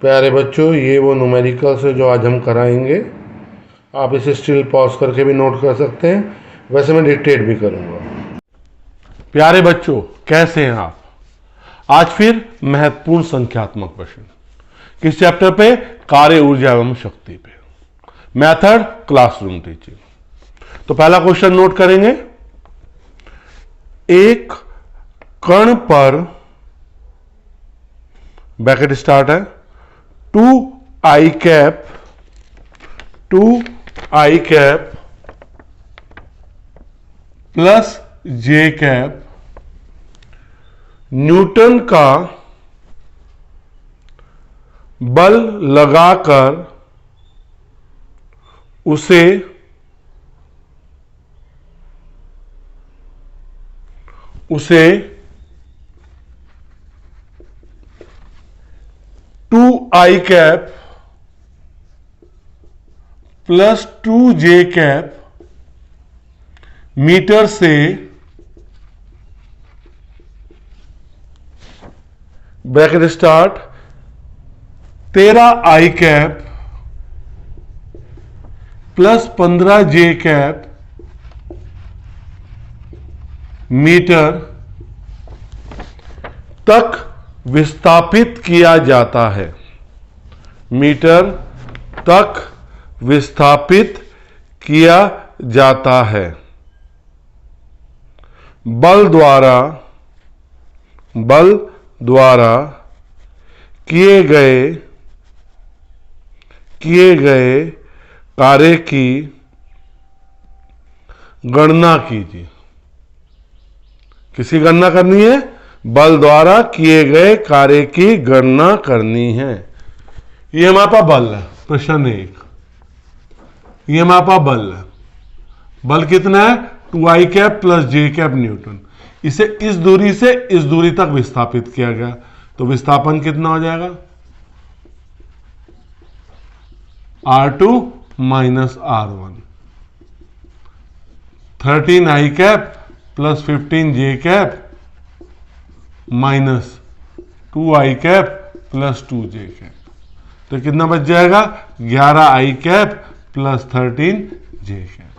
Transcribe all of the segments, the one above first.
प्यारे बच्चों, ये वो न्यूमेरिकल्स है जो आज हम कराएंगे। आप इसे स्टिल पॉज करके भी नोट कर सकते हैं, वैसे मैं डिक्टेट भी करूंगा। प्यारे बच्चों, कैसे हैं आप? आज फिर महत्वपूर्ण संख्यात्मक प्रश्न किस चैप्टर पे? कार्य ऊर्जा एवं शक्ति पे, मेथड क्लासरूम टीचिंग। तो पहला क्वेश्चन नोट करेंगे। एक कण पर, ब्रैकेट स्टार्ट है, 2i cap plus j cap Newton का बल लगाकर उसे two i cap plus 2j cap metre से bracket start 13i cap plus 15j cap metre तक विस्थापित किया जाता है। मीटर तक विस्थापित किया जाता है। बल द्वारा किए गए कार्य की गणना कीजिए। किसी गणना करनी है? बल द्वारा किए गए कार्य की गणना करनी है। ये हमारे पास बल है, प्रश्न 1। ये हमारे पास बल है। बल कितना है? 2i cap plus j cap Newton. इसे इस दूरी से इस दूरी तक विस्थापित किया गया, तो विस्थापन कितना हो जाएगा? R2 minus R1। 13i cap plus 15j cap minus 2i cap plus 2j cap, तो कितना बच जाएगा? 11i cap plus 13j cap.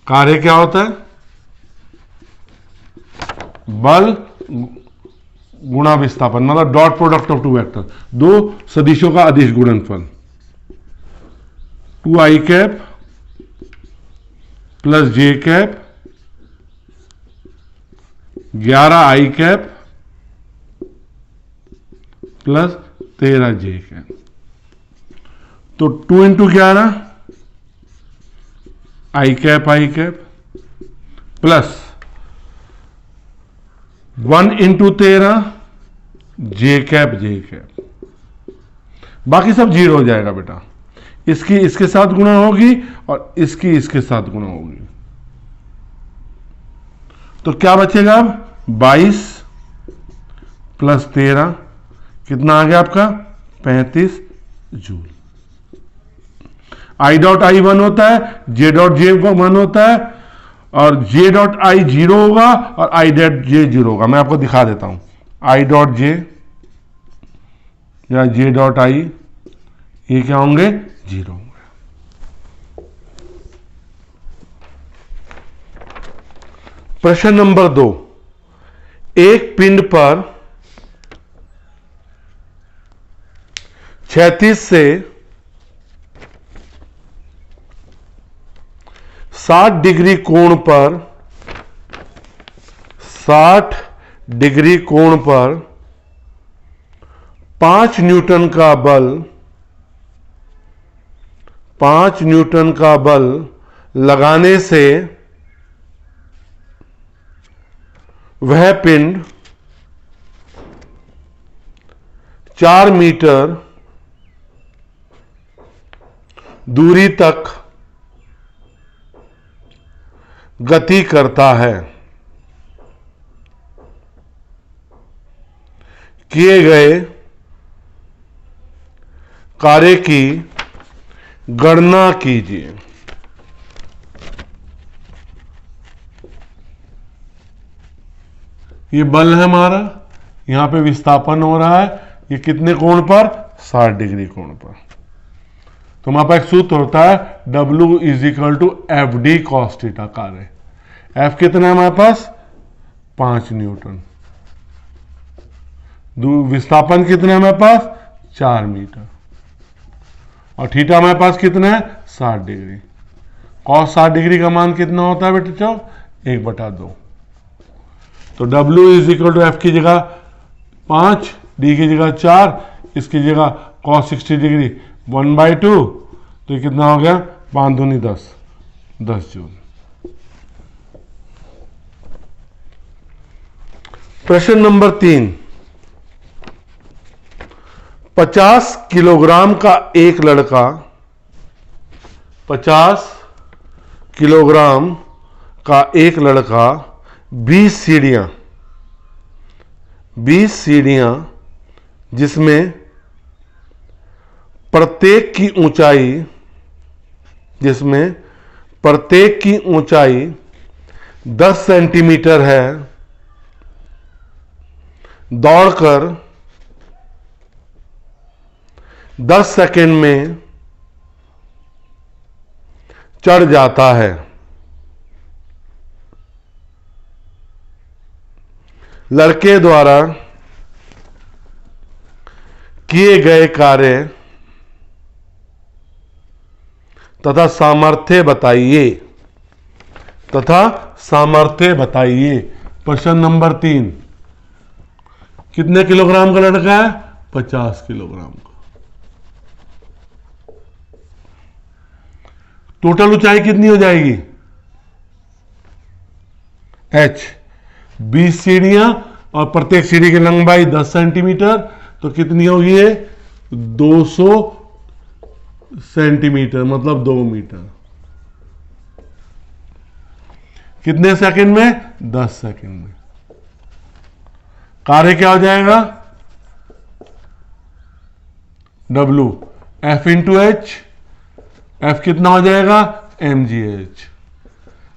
कार्य क्या होता है? बल गुणा विस्थापन, मतलब dot product of two vector, दो सदिशों का अदिश गुणनफल। 2i cap plus j cap 11i cap plus 13j cap, तो 2 into 11 i cap plus 1 into 13 J cap. बाकी सब जीरो हो जाएगा बेटा। इसकी इसके साथ गुणा होगी और इसकी इसके साथ गुणा होगी, तो क्या बचेगा अब? 22 प्लस 13 कितना आ गया आपका? 35 जूल। आई डॉट आई 1 होता है, जे डॉट जे 1 होता है, और जे डॉट आई 0 होगा और आई डॉट जे 0 होगा। मैं आपको दिखा देता हूं। आई डॉट जे या जे डॉट आई, ये क्या होंगे? 0 होंगे। प्रश्न नंबर 2। एक पिंड पर क्षैतिज से 60 डिग्री कोण पर 5 न्यूटन का बल लगाने से वह पिंड 4 मीटर दूरी तक गति करता है। किए गए कार्य की गणना कीजिए। ये बल है हमारा, यहां पे विस्थापन हो रहा है, ये कितने कोण पर, 60 डिग्री कोण पर। तो हमारे पास एक सूत्र होता है W = FD cos थीटा कार्य। F कितना है हमारे पास, 5 न्यूटन। विस्थापन कितना है हमारे पास, 4 मीटर। और थीटा हमारे पास कितना है, 60 डिग्री। cos 60 डिग्री का मान कितना होता है बेटा, 1/2। तो W = F की जगह 5, D की जगह 4, इसकी जगह cos 60 डिग्री 1/2। तो ये कितना हो गया, 5 दूनी 10, 10 जूल। प्रश्न नंबर 3, 50 किलोग्राम का एक लड़का 50 किलोग्राम का एक लड़का 20 सीढ़ियां जिसमें प्रत्येक की ऊंचाई 10 सेंटीमीटर है, दौड़कर 10 सेकंड में चढ़ जाता है। लड़के द्वारा किए गए कार्य तथा सामर्थ्य बताइए। प्रश्न नंबर 3, कितने किलोग्राम का लड़का है, 50 किलोग्राम का। टोटल ऊंचाई कितनी हो जाएगी, H 20 सीढ़ियां और प्रत्येक सीढ़ी की लंबाई 10 सेंटीमीटर, तो कितनी होगी ये, 200 सेंटीमीटर, मतलब 2 मीटर। कितने सेकंड में, 10 सेकंड में। कार्य क्या हो जाएगा, W F × H। F कितना हो जाएगा, mgh।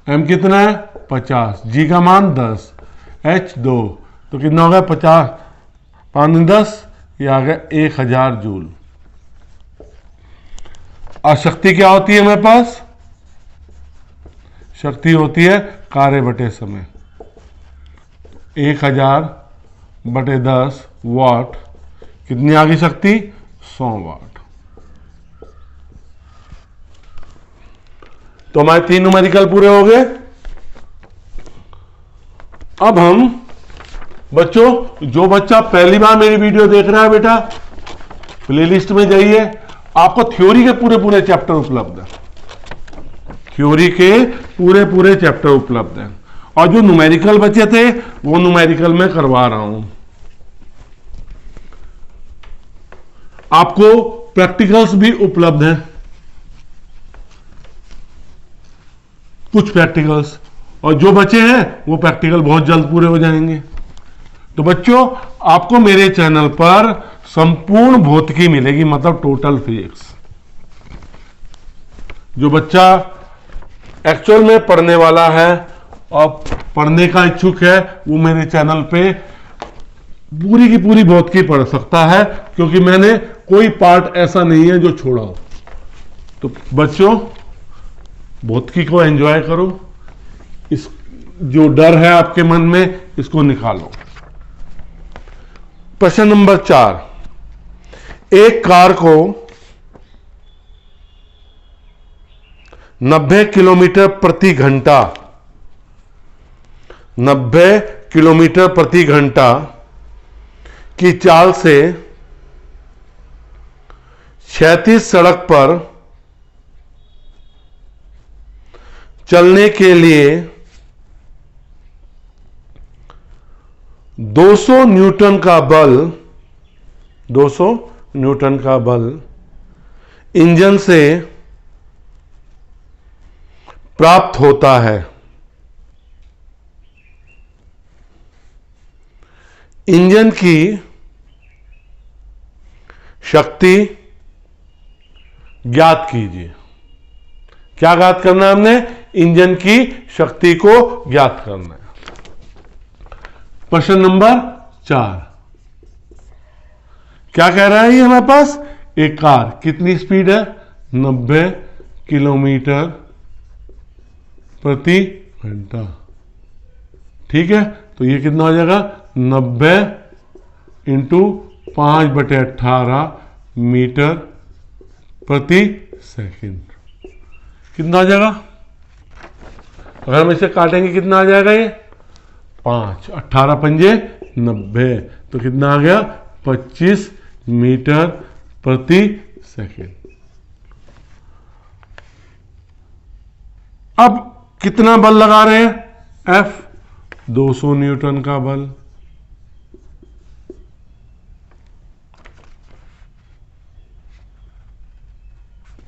M कितना है, 50, G का मान 10, H 2, तो कितना हो गया, 50, 5 × 10, ये आ गया 1000 जूल। और शक्ति क्या होती है हमारे पास, शक्ति होती है कार्य बटे समय। 1000/10 वाट, कितनी आ गई शक्ति, 100 वाट। तो हमारे 3 न्यूमेरिकल पूरे हो गए। अब हम बच्चों, जो बच्चा पहली बार मेरी वीडियो देख रहा है बेटा, प्लेलिस्ट में जाइए, आपको थ्योरी के पूरे चैप्टर उपलब्ध है, थ्योरी के पूरे चैप्टर उपलब्ध हैं। और जो न्यूमेरिकल बचे थे वो न्यूमेरिकल में करवा रहा हूं। आपको प्रैक्टिकल्स भी उपलब्ध हैं, कुछ प्रैक्टिकल्स, और जो बचे हैं वो प्रैक्टिकल बहुत जल्द पूरे हो जाएंगे। तो बच्चों, आपको मेरे चैनल पर संपूर्ण भौतिकी मिलेगी, मतलब टोटल फिजिक्स। जो बच्चा एक्चुअल में पढ़ने वाला है और पढ़ने का इच्छुक है, वो मेरे चैनल पे पूरी की पूरी भौतिकी पढ़ सकता है, क्योंकि मैंने कोई पार्ट ऐसा नहीं है जो छोड़ा हो। तो बच्चों, भौतिकी को एंजॉय करो, इस जो डर है आपके मन में, इसको निकालो। प्रश्न नंबर 4, एक कार को 90 किलोमीटर प्रति घंटा की चाल से क्षैतिज सड़क पर चलने के लिए 200 न्यूटन का बल इंजन से प्राप्त होता है। इंजन की शक्ति ज्ञात कीजिए। क्या ज्ञात करना है हमने? इंजन की शक्ति को ज्ञात करना है। प्रश्न नंबर 4, क्या कह रहा है ये हमारे पास? एक कार कितनी स्पीड है? 90 किलोमीटर प्रति घंटा। ठीक है, तो ये कितना हो जाएगा? 90 इंटू 5/18 मीटर प्रति सेकंड। कितना आ जाएगा? अगर हम इसे काटेंगे कितना आ जाएगा? ये 5, 18 पंजे 90, तो कितना आ गया? 25 मीटर प्रति सेकंड। अब कितना बल लगा रहे हैं? F 200 न्यूटन का बल।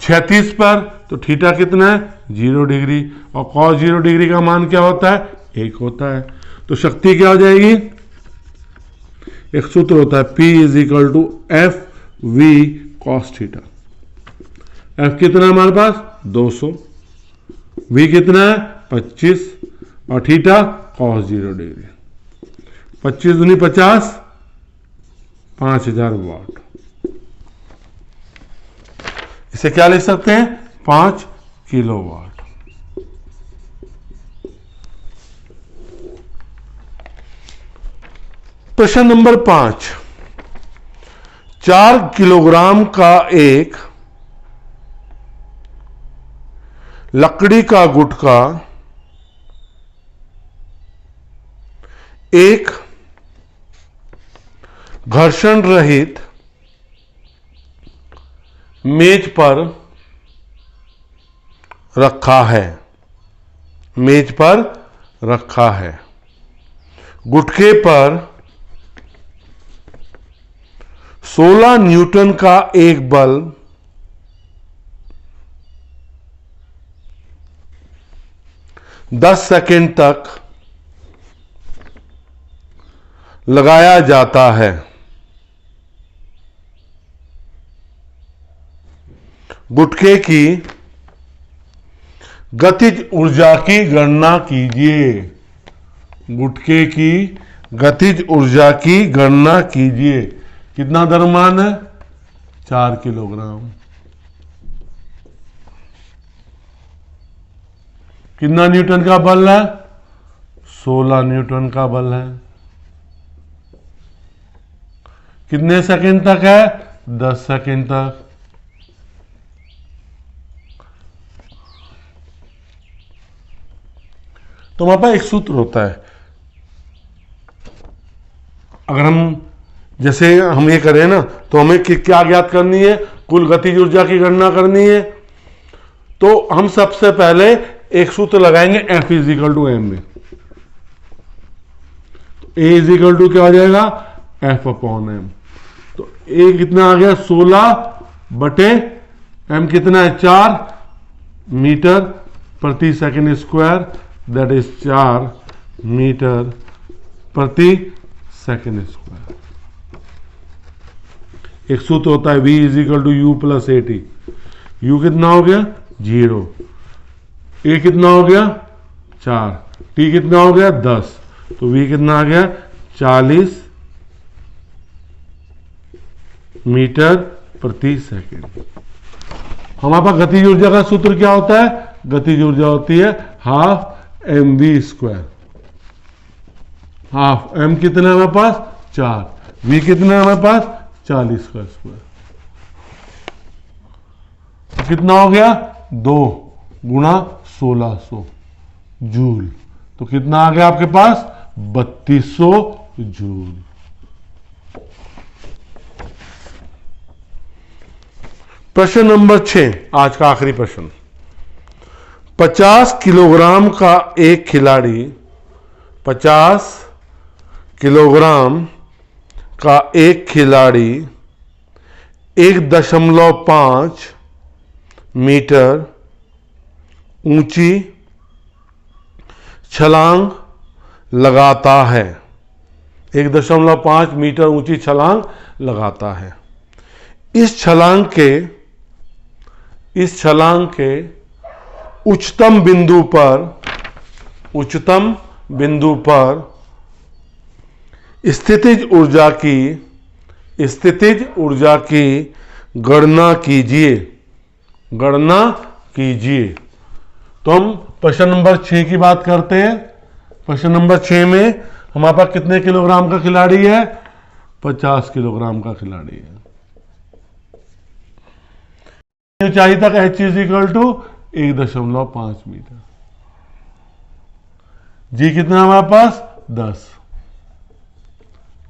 क्षैतिज पर तो थीटा कितना है? 0 डिग्री, और cos 0 डिग्री का मान क्या होता है? 1 होता है। तो शक्ति क्या हो जाएगी? एक सूत्र होता है P = FV cos theta. F कितना है हमारे पास? 200, V कितना है? 25, और थीटा cos 0 डिग्री। 25 दूनी 50, 5000 वाट। इसे क्या लिख सकते हैं? 5 किलोवाट। प्रश्न नंबर 5, 4 किलोग्राम का एक लकड़ी का गुटका एक घर्षण रहित मेज पर रखा है। मेज पर रखा है। गुटके पर 16 न्यूटन का एक बल 10 सेकंड तक लगाया जाता है। गुटके की गतिज ऊर्जा की गणना कीजिए। गुटके की गतिज ऊर्जा की गणना कीजिए। कितना द्रव्यमान है? 4 किलोग्राम। कितना न्यूटन का बल है? 16 न्यूटन का बल है। कितने सेकंड तक है? 10 सेकंड तक। तो हमारे पास एक सूत्र होता है। अगर हम जैसे हम ये करें ना, तो हमें क्या ज्ञात करनी है? कुल गतिज ऊर्जा की गणना करनी है। तो हम सबसे पहले एक सूत्र लगाएंगे F = m में। A = क्या हो जाएगा? F/m। तो A कितना आ गया? 16/m कितना है? 4 मीटर प्रति second square, that is 4 metre प्रति सेकंड स्क्वायर। एक सूत्र होता है V = U + AT। U कितना हो गया? 0। A कितना हो गया? 4। T कितना हो गया? 10। तो V कितना आ गया? 40 मीटर प्रति सेकंड। हमारे पास गतिज ऊर्जा का सूत्र क्या होता है? गतिज ऊर्जा होती है ½ mv²। हाफ m कितना है हमारे पास? 4। V कितना है हमारे पास? 40 का स्क्वायर। कितना हो गया? 2 × 1600 जूल। तो कितना आ गया आपके पास? 3200 जूल। प्रश्न नंबर 6, आज का आखिरी प्रश्न। 50 किलोग्राम का एक खिलाड़ी 50 किलोग्राम का एक खिलाड़ी 1.5 मीटर ऊंची छलांग लगाता है। 1.5 मीटर ऊंची छलांग लगाता है। इस छलांग के उच्चतम बिंदु पर स्थितिज ऊर्जा की गणना कीजिए। तो हम प्रश्न नंबर 6 की बात करते हैं। प्रश्न नंबर 6 में हमारे पास कितने किलोग्राम का खिलाड़ी है? 50 किलोग्राम का खिलाड़ी है। ऊंचाई तक h is equal to 1.5 metre. G कितना हमारे पास? 10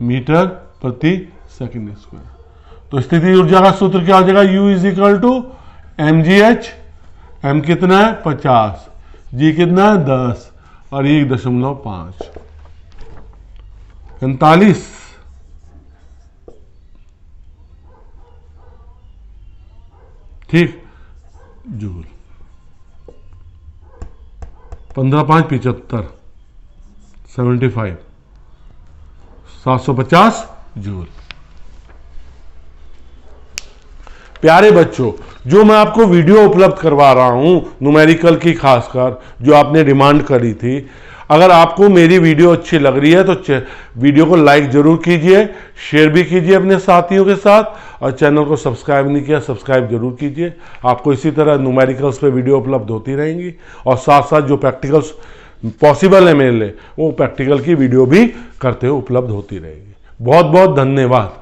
मीटर प्रति सेकंड स्क्वायर। तो स्थिति ऊर्जा का सूत्र क्या हो जाएगा? U is equal to mgh। m कितना है? 50। जी कितना है? 10 और 1.5 39 ठीक जूल। 15 5 75 75 750 जूल। प्यारे बच्चों, जो मैं आपको वीडियो उपलब्ध करवा रहा हूं न्यूमेरिकल की, खासकर जो आपने डिमांड करी थी, अगर आपको मेरी वीडियो अच्छी लग रही है तो वीडियो को लाइक जरूर कीजिए, शेयर भी कीजिए अपने साथियों के साथ, और चैनल को सब्सक्राइब नहीं किया सब्सक्राइब जरूर कीजिए। आपको इसी तरह न्यूमेरिकल्स पे वीडियो उपलब्ध होती रहेंगी, और साथ साथ जो प्रैक्टिकल्स पॉसिबल है मेरे लिए, वो प्रैक्टिकल की वीडियो भी करते हुए उपलब्ध होती रहेगी। बहुत बहुत धन्यवाद।